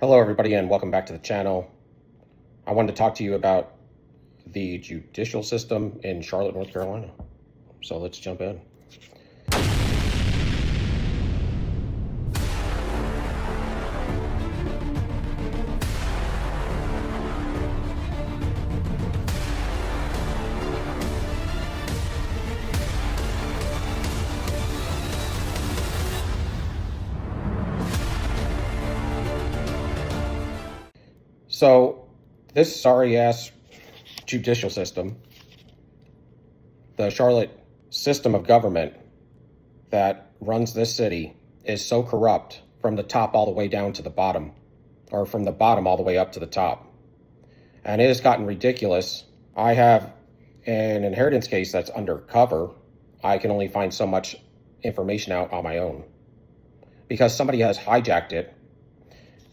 Hello, everybody, and welcome back to the channel. I wanted to talk to you about the judicial system in Charlotte, North Carolina. So let's jump in. So this sorry-ass judicial system, the Charlotte system of government that runs this city, is so corrupt from the top all the way down to the bottom, or from the bottom all the way up to the top. And it has gotten ridiculous. I have an inheritance case that's undercover. I can only find so much information out on my own because somebody has hijacked it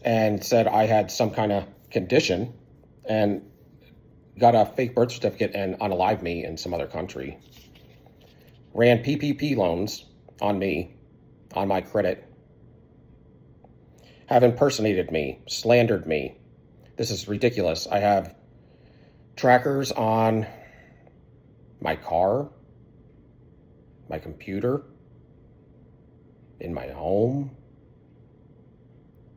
and said I had some kind of condition and got a fake birth certificate and unalived me in some other country. Ran PPP loans on me, on my credit. Have impersonated me, slandered me. This is ridiculous. I have trackers on my car, my computer, in my home.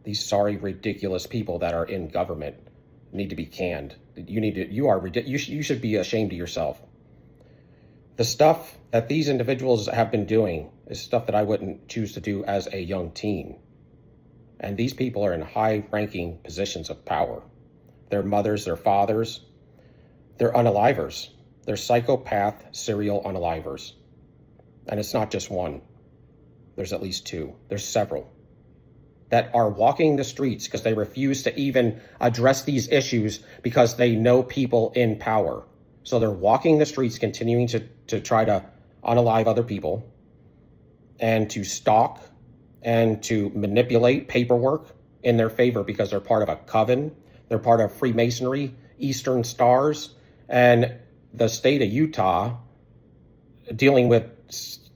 These sorry, ridiculous people that are in government need to be canned. You should be ashamed of yourself. The stuff that these individuals have been doing is stuff that I wouldn't choose to do as a young teen. And these people are in high-ranking positions of power. Their mothers, their fathers, they're unalivers. They're psychopath serial unalivers. And it's not just one. There's at least two. There's several that are walking the streets because they refuse to even address these issues because they know people in power. So they're walking the streets, continuing to try to unalive other people and to stalk and to manipulate paperwork in their favor because they're part of a coven, they're part of Freemasonry, Eastern Stars, and the state of Utah dealing with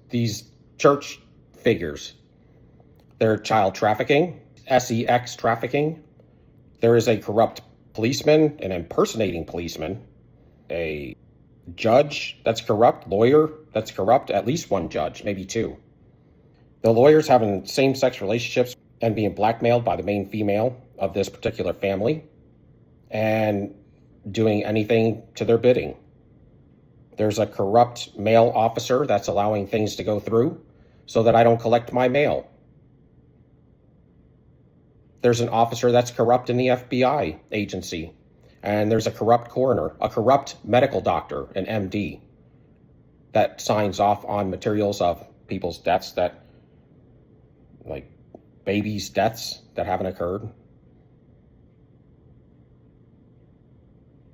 these church figures. They're child trafficking, sex trafficking. There is a corrupt policeman, an impersonating policeman, a judge that's corrupt, lawyer that's corrupt, at least one judge, maybe two. The lawyers having same-sex relationships and being blackmailed by the main female of this particular family and doing anything to their bidding. There's a corrupt male officer that's allowing things to go through so that I don't collect my mail. There's an officer that's corrupt in the FBI agency. And there's a corrupt coroner, a corrupt medical doctor, an MD, that signs off on materials of people's deaths that, like babies' deaths that haven't occurred.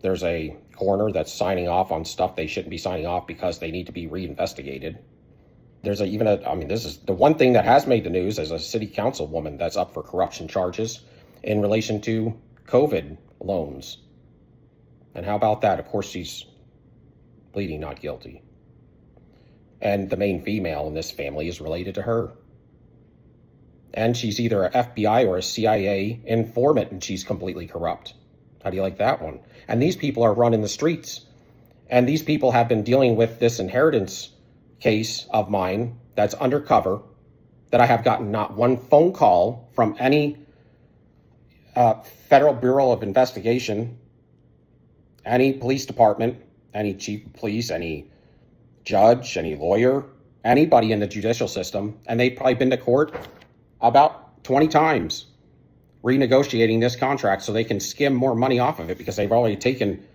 There's a coroner that's signing off on stuff they shouldn't be signing off because they need to be reinvestigated. There's this is the one thing that has made the news as a city councilwoman that's up for corruption charges in relation to COVID loans. And how about that? Of course, she's pleading not guilty. And the main female in this family is related to her. And she's either a FBI or a CIA informant, and she's completely corrupt. How do you like that one? And these people are running the streets. And these people have been dealing with this inheritance case of mine that's undercover, that I have gotten not one phone call from any Federal Bureau of Investigation, any police department, any chief of police, any judge, any lawyer, anybody in the judicial system. And they've probably been to court about 20 times renegotiating this contract so they can skim more money off of it because they've already taken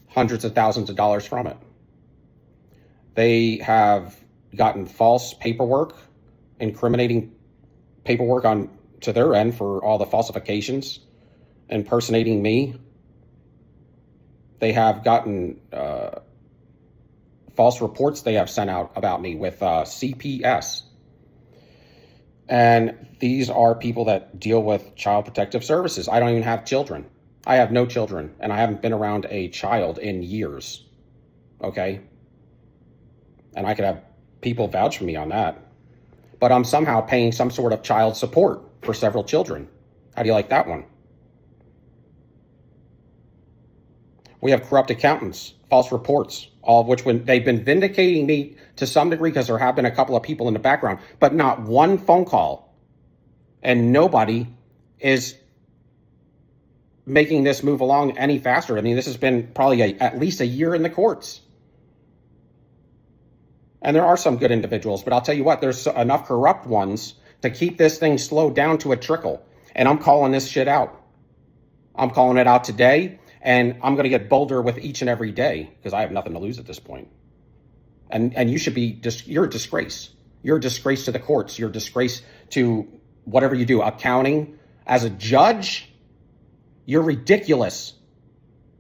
hundreds of thousands of dollars from it. They have gotten false paperwork, incriminating paperwork on to their end for all the falsifications, impersonating me. They have gotten false reports they have sent out about me with CPS. And these are people that deal with Child Protective Services. I don't even have children. I have no children, and I haven't been around a child in years. Okay? And I could have people vouch for me on that. But I'm somehow paying some sort of child support for several children. How do you like that one? We have corrupt accountants, false reports, all of which when they've been vindicating me to some degree because there have been a couple of people in the background, but not one phone call. And nobody is making this move along any faster. I mean, this has been probably at least a year in the courts. And there are some good individuals, but I'll tell you what, there's enough corrupt ones to keep this thing slowed down to a trickle. And I'm calling this shit out. I'm calling it out today, and I'm going to get bolder with each and every day because I have nothing to lose at this point. And you should be, you're a disgrace. You're a disgrace to the courts. You're a disgrace to whatever you do. Accounting, as a judge, you're ridiculous.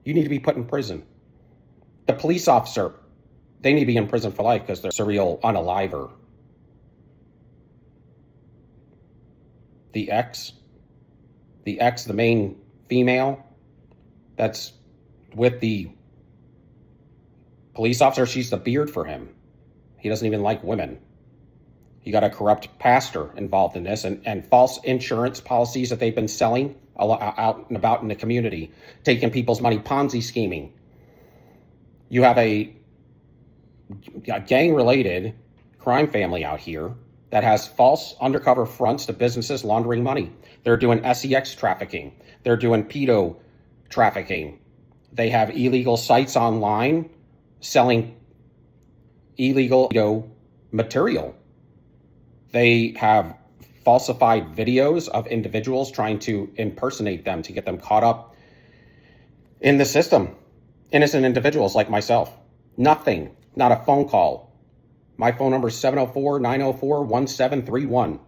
You need to be put in prison. The police officer, they need to be in prison for life because they're serial unaliver. The ex, the main female that's with the police officer, she's the beard for him. He doesn't even like women. You got a corrupt pastor involved in this and false insurance policies that they've been selling out and about in the community, taking people's money, Ponzi scheming. You have a gang-related crime family out here that has false undercover fronts to businesses laundering money. They're doing sex trafficking. They're doing pedo trafficking. They have illegal sites online selling illegal pedo material. They have falsified videos of individuals trying to impersonate them to get them caught up in the system. Innocent individuals like myself. Nothing. Not a phone call. My phone number is 704-904-1731.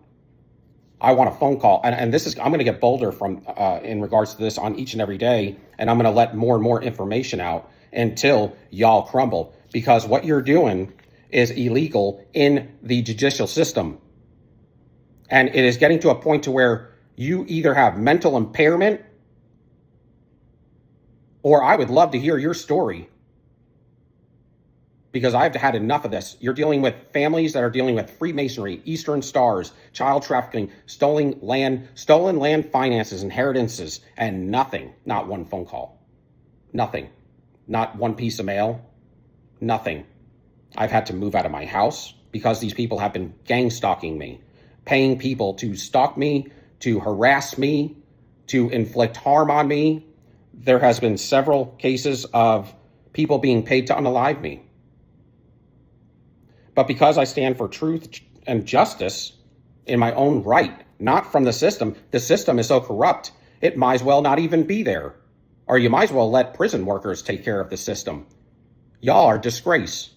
I want a phone call. And this is, I'm going to get bolder from in regards to this on each and every day. And I'm going to let more and more information out until y'all crumble. Because what you're doing is illegal in the judicial system. And it is getting to a point to where you either have mental impairment, or I would love to hear your story, because I've had enough of this. You're dealing with families that are dealing with Freemasonry, Eastern Stars, child trafficking, stolen land finances, inheritances, and nothing, not one phone call, nothing, not one piece of mail, nothing. I've had to move out of my house because these people have been gang stalking me, paying people to stalk me, to harass me, to inflict harm on me. There has been several cases of people being paid to unalive me. But because I stand for truth and justice in my own right, not from the system is so corrupt, it might as well not even be there. Or you might as well let prison workers take care of the system. Y'all are a disgrace.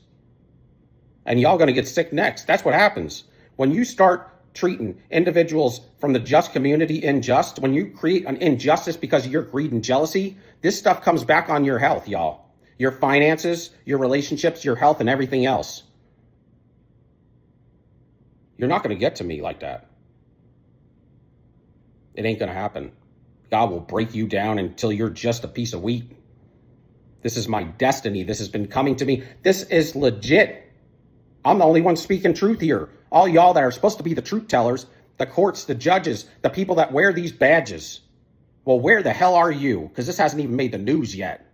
And y'all going to get sick next. That's what happens. When you start treating individuals from the just community unjust, when you create an injustice because of your greed and jealousy, this stuff comes back on your health, y'all. Your finances, your relationships, your health, and everything else. You're not going to get to me like that. It ain't going to happen. God will break you down until you're just a piece of wheat. This is my destiny. This has been coming to me. This is legit. I'm the only one speaking truth here. All y'all that are supposed to be the truth tellers, the courts, the judges, the people that wear these badges. Well, where the hell are you? Because this hasn't even made the news yet.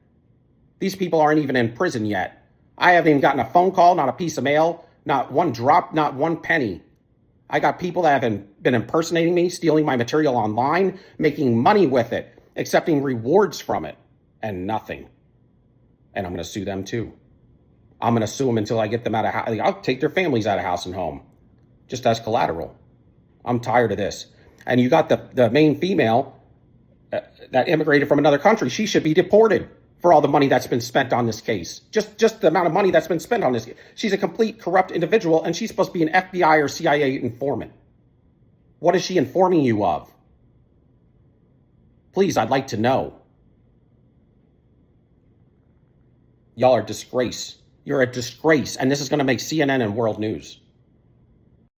These people aren't even in prison yet. I haven't even gotten a phone call, not a piece of mail, not one drop, not one penny. I got people that have been impersonating me, stealing my material online, making money with it, accepting rewards from it, and nothing. And I'm going to sue them too. I'm going to sue them until I get them out of house. I'll take their families out of house and home, just as collateral. I'm tired of this. And you got the main female that immigrated from another country. She should be deported for all the money that's been spent on this case. Just the amount of money that's been spent on this. She's a complete corrupt individual, and she's supposed to be an FBI or CIA informant. What is she informing you of? Please, I'd like to know. Y'all are a disgrace. You're a disgrace, and this is going to make CNN and world news.